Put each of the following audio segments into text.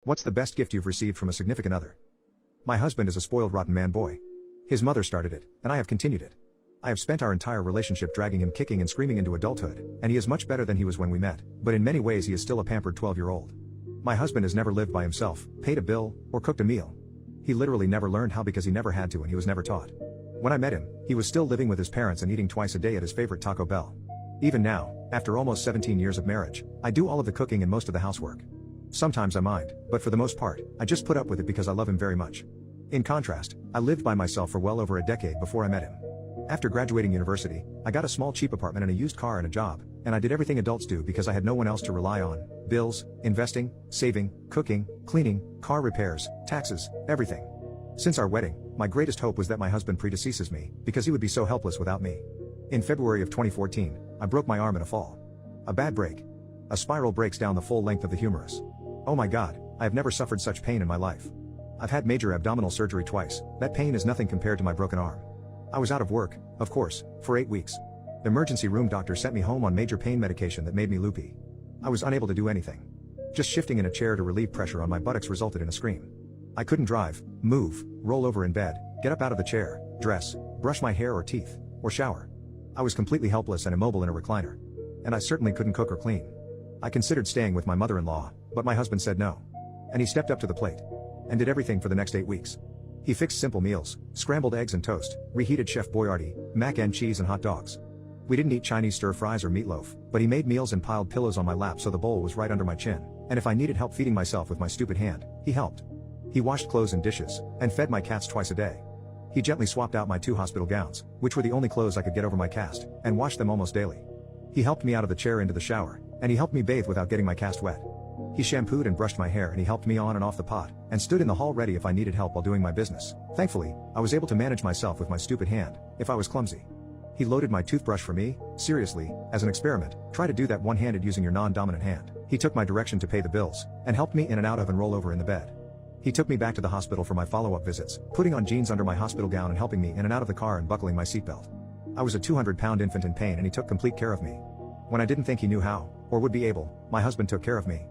What's the best gift you've received from a significant other? My husband is a spoiled rotten man boy. His mother started it, and I have continued it. I have spent our entire relationship dragging him kicking and screaming into adulthood, and he is much better than he was when we met, but in many ways he is still a pampered 12-year-old. My husband has never lived by himself, paid a bill, or cooked a meal. He literally never learned how because he never had to and he was never taught. When I met him, he was still living with his parents and eating twice a day at his favorite Taco Bell. Even now, after almost 17 years of marriage, I do all of the cooking and most of the housework. Sometimes I mind, but for the most part, I just put up with it because I love him very much. In contrast, I lived by myself for well over a decade before I met him. After graduating university, I got a small cheap apartment and a used car and a job, and I did everything adults do because I had no one else to rely on: bills, investing, saving, cooking, cleaning, car repairs, taxes, everything. Since our wedding, my greatest hope was that my husband predeceases me, because he would be so helpless without me. In February of 2014, I broke my arm in a fall. A bad break. A spiral breaks down the full length of the humerus. Oh my God, I have never suffered such pain in my life. I've had major abdominal surgery twice. That pain is nothing compared to my broken arm. I was out of work, of course, for 8 weeks. The emergency room doctor sent me home on major pain medication that made me loopy. I was unable to do anything. Just shifting in a chair to relieve pressure on my buttocks resulted in a scream. I couldn't drive, move, roll over in bed, get up out of the chair, dress, brush my hair or teeth, or shower. I was completely helpless and immobile in a recliner. And I certainly couldn't cook or clean. I considered staying with my mother-in-law, but my husband said no. And he stepped up to the plate. And did everything for the next 8 weeks. He fixed simple meals: scrambled eggs and toast, reheated Chef Boyardee, mac and cheese and hot dogs. We didn't eat Chinese stir-fries or meatloaf, but he made meals and piled pillows on my lap so the bowl was right under my chin, and if I needed help feeding myself with my stupid hand, he helped. He washed clothes and dishes, and fed my cats twice a day. He gently swapped out my 2 hospital gowns, which were the only clothes I could get over my cast, and washed them almost daily. He helped me out of the chair into the shower, and he helped me bathe without getting my cast wet. He shampooed and brushed my hair and he helped me on and off the pot, and stood in the hall ready if I needed help while doing my business. Thankfully, I was able to manage myself with my stupid hand, if I was clumsy. He loaded my toothbrush for me. Seriously, as an experiment, try to do that one-handed using your non-dominant hand. He took my direction to pay the bills, and helped me in and out of and roll over in the bed. He took me back to the hospital for my follow-up visits, putting on jeans under my hospital gown and helping me in and out of the car and buckling my seatbelt. I was a 200-pound infant in pain and he took complete care of me. When I didn't think he knew how, or would be able, my husband took care of me.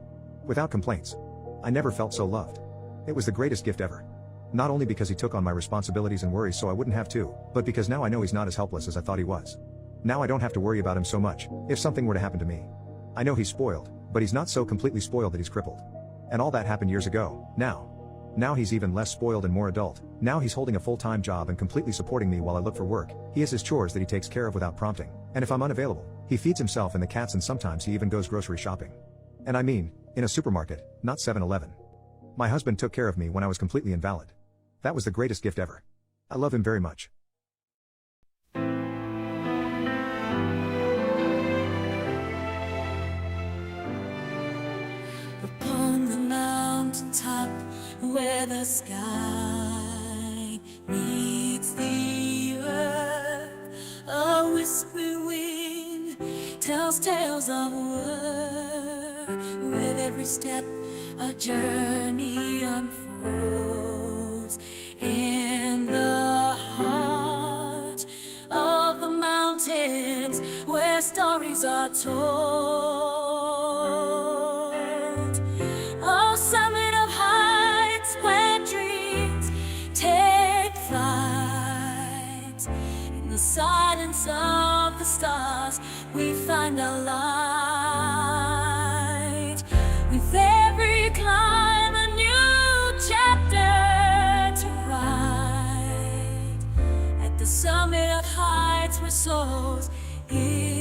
Without complaints. I never felt so loved. It was the greatest gift ever. Not only because he took on my responsibilities and worries so I wouldn't have to, but because now I know he's not as helpless as I thought he was. Now I don't have to worry about him so much, if something were to happen to me. I know he's spoiled, but he's not so completely spoiled that he's crippled. And all that happened years ago. Now he's even less spoiled and more adult. Now he's holding a full-time job and completely supporting me while I look for work. He has his chores that he takes care of without prompting, and if I'm unavailable, he feeds himself and the cats, and sometimes he even goes grocery shopping. And I mean, in a supermarket, not 7-Eleven. My husband took care of me when I was completely invalid. That was the greatest gift ever. I love him very much. Upon the mountaintop where the sky meets the earth, a whispering wind tells tales of work. With every step a journey unfolds in the heart of the mountains where stories are told. Oh, summit of heights where dreams take flight. In the silence of the stars we find our light. With every climb a new chapter to write. At the summit of heights where souls heal.